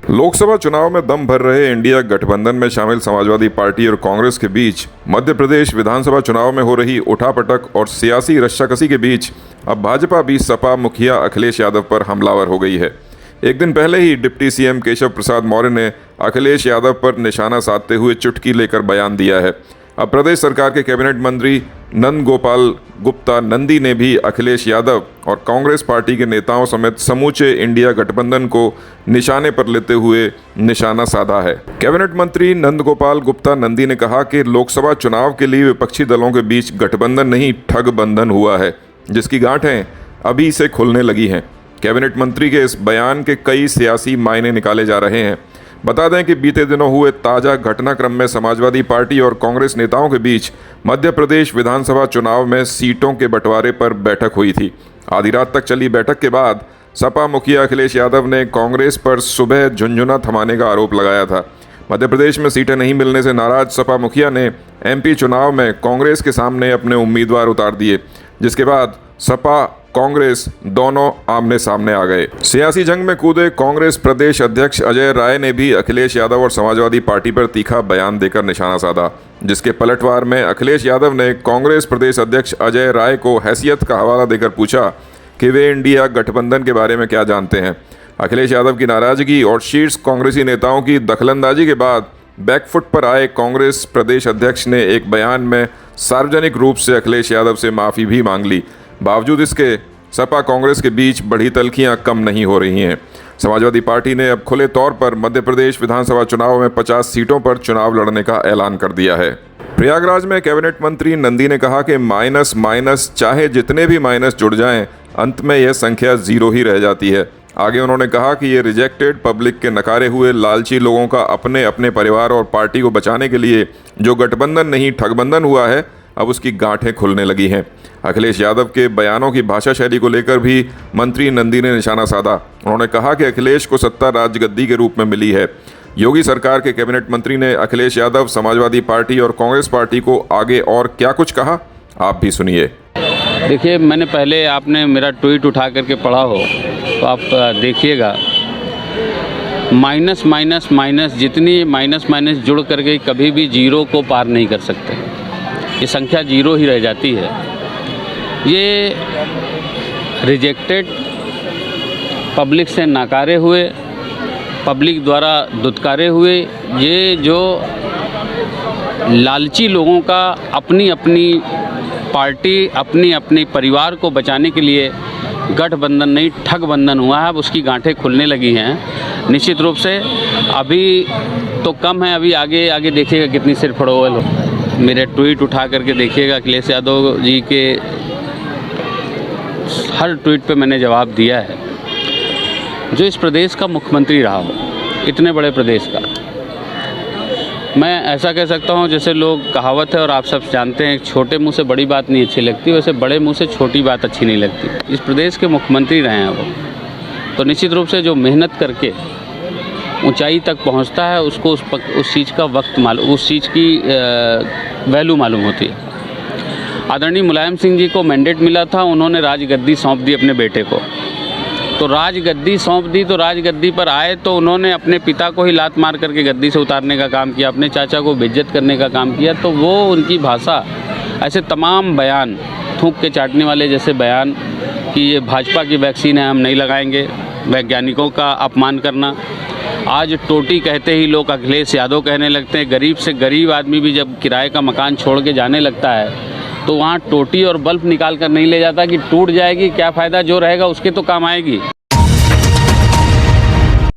लोकसभा चुनाव में दम भर रहे इंडिया गठबंधन में शामिल समाजवादी पार्टी और कांग्रेस के बीच मध्य प्रदेश विधानसभा चुनाव में हो रही उठापटक और सियासी रस्साकसी के बीच अब भाजपा भी सपा मुखिया अखिलेश यादव पर हमलावर हो गई है। एक दिन पहले ही डिप्टी सीएम केशव प्रसाद मौर्य ने अखिलेश यादव पर निशाना साधते हुए चुटकी लेकर बयान दिया है। अब प्रदेश सरकार के कैबिनेट मंत्री नंद गोपाल गुप्ता नंदी ने भी अखिलेश यादव और कांग्रेस पार्टी के नेताओं समेत समूचे इंडिया गठबंधन को निशाने पर लेते हुए निशाना साधा है। कैबिनेट मंत्री नंद गोपाल गुप्ता नंदी ने कहा कि लोकसभा चुनाव के लिए विपक्षी दलों के बीच गठबंधन नहीं ठग बंधन हुआ है, जिसकी गांठें अभी से खुलने लगी हैं। कैबिनेट मंत्री के इस बयान के कई सियासी मायने निकाले जा रहे हैं। बता दें कि बीते दिनों हुए ताज़ा घटनाक्रम में समाजवादी पार्टी और कांग्रेस नेताओं के बीच मध्य प्रदेश विधानसभा चुनाव में सीटों के बंटवारे पर बैठक हुई थी। आधी रात तक चली बैठक के बाद सपा मुखिया अखिलेश यादव ने कांग्रेस पर सुबह झुनझुना थमाने का आरोप लगाया था। मध्य प्रदेश में सीटें नहीं मिलने से नाराज सपा मुखिया ने एमपी चुनाव में कांग्रेस के सामने अपने उम्मीदवार उतार दिए, जिसके बाद सपा कांग्रेस दोनों आमने सामने आ गए। सियासी जंग में कूदे कांग्रेस प्रदेश अध्यक्ष अजय राय ने भी अखिलेश यादव और समाजवादी पार्टी पर तीखा बयान देकर निशाना साधा, जिसके पलटवार में अखिलेश यादव ने कांग्रेस प्रदेश अध्यक्ष अजय राय को हैसियत का हवाला देकर पूछा कि वे इंडिया गठबंधन के बारे में क्या जानते हैं। अखिलेश यादव की नाराजगी और शीर्ष कांग्रेसी नेताओं की दखलंदाजी के बाद बैकफुट पर आए कांग्रेस प्रदेश अध्यक्ष ने एक बयान में सार्वजनिक रूप से अखिलेश यादव से माफ़ी भी मांग ली। बावजूद इसके सपा कांग्रेस के बीच बढ़ी तल्खियां कम नहीं हो रही हैं। समाजवादी पार्टी ने अब खुले तौर पर मध्य प्रदेश विधानसभा चुनाव में 50 सीटों पर चुनाव लड़ने का ऐलान कर दिया है। प्रयागराज में कैबिनेट मंत्री नंदी ने कहा कि माइनस माइनस चाहे जितने भी माइनस जुड़ जाएं, अंत में यह संख्या 0 ही रह जाती है। आगे उन्होंने कहा कि ये रिजेक्टेड पब्लिक के नकारे हुए लालची लोगों का अपने अपने परिवार और पार्टी को बचाने के लिए जो गठबंधन नहीं ठगबंधन हुआ है, अब उसकी गांठें खुलने लगी हैं। अखिलेश यादव के बयानों की भाषा शैली को लेकर भी मंत्री नंदी ने निशाना साधा। उन्होंने कहा कि अखिलेश को सत्ता राजगद्दी के रूप में मिली है। योगी सरकार के कैबिनेट मंत्री ने अखिलेश यादव, समाजवादी पार्टी और कांग्रेस पार्टी को आगे और क्या कुछ कहा, आप भी सुनिए। देखिए, मैंने पहले आपने मेरा ट्वीट उठा करके पढ़ा हो तो आप देखिएगा, माइनस माइनस माइनस जितनी माइनस माइनस जुड़ करके कभी भी 0 को पार नहीं कर सकते। ये संख्या 0 ही रह जाती है। ये रिजेक्टेड पब्लिक से नकारे हुए, पब्लिक द्वारा दुत्कारे हुए, ये जो लालची लोगों का अपनी अपनी पार्टी, अपनी अपनी परिवार को बचाने के लिए गठबंधन नहीं ठग बंधन हुआ है, अब उसकी गांठें खुलने लगी हैं। निश्चित रूप से अभी तो कम है, अभी आगे आगे देखिएगा कितनी सिर फड़ोल हो। मेरे ट्वीट उठा करके देखिएगा, अखिलेश यादव जी के हर ट्वीट पे मैंने जवाब दिया है। जो इस प्रदेश का मुख्यमंत्री रहा हो, इतने बड़े प्रदेश का, मैं ऐसा कह सकता हूं, जैसे लोग कहावत है और आप सब जानते हैं, छोटे मुंह से बड़ी बात नहीं अच्छी लगती, वैसे बड़े मुंह से छोटी बात अच्छी नहीं लगती। इस प्रदेश के मुख्यमंत्री रहे हैं वो, तो निश्चित रूप से जो मेहनत करके ऊंचाई तक पहुंचता है उसको उस चीज़ का वक्त मालूम, उस चीज़ की वैल्यू मालूम होती है। आदरणीय मुलायम सिंह जी को मैंडेट मिला था, उन्होंने राजगद्दी सौंप दी अपने बेटे को, तो राजगद्दी सौंप दी, तो राजगद्दी पर आए तो उन्होंने अपने पिता को ही लात मार करके गद्दी से उतारने का काम किया, अपने चाचा को बेइज्जत करने का काम किया। तो वो उनकी भाषा, ऐसे तमाम बयान, थूक के चाटने वाले जैसे बयान कि ये भाजपा की वैक्सीन है, हम नहीं लगाएंगे, वैज्ञानिकों का अपमान करना। आज टोटी कहते ही लोग अखिलेश यादव कहने लगते हैं। गरीब से गरीब आदमी भी जब किराए का मकान छोड़ के जाने लगता है तो वहाँ टोटी और बल्ब निकाल कर नहीं ले जाता कि टूट जाएगी, क्या फ़ायदा, जो रहेगा उसके तो काम आएगी।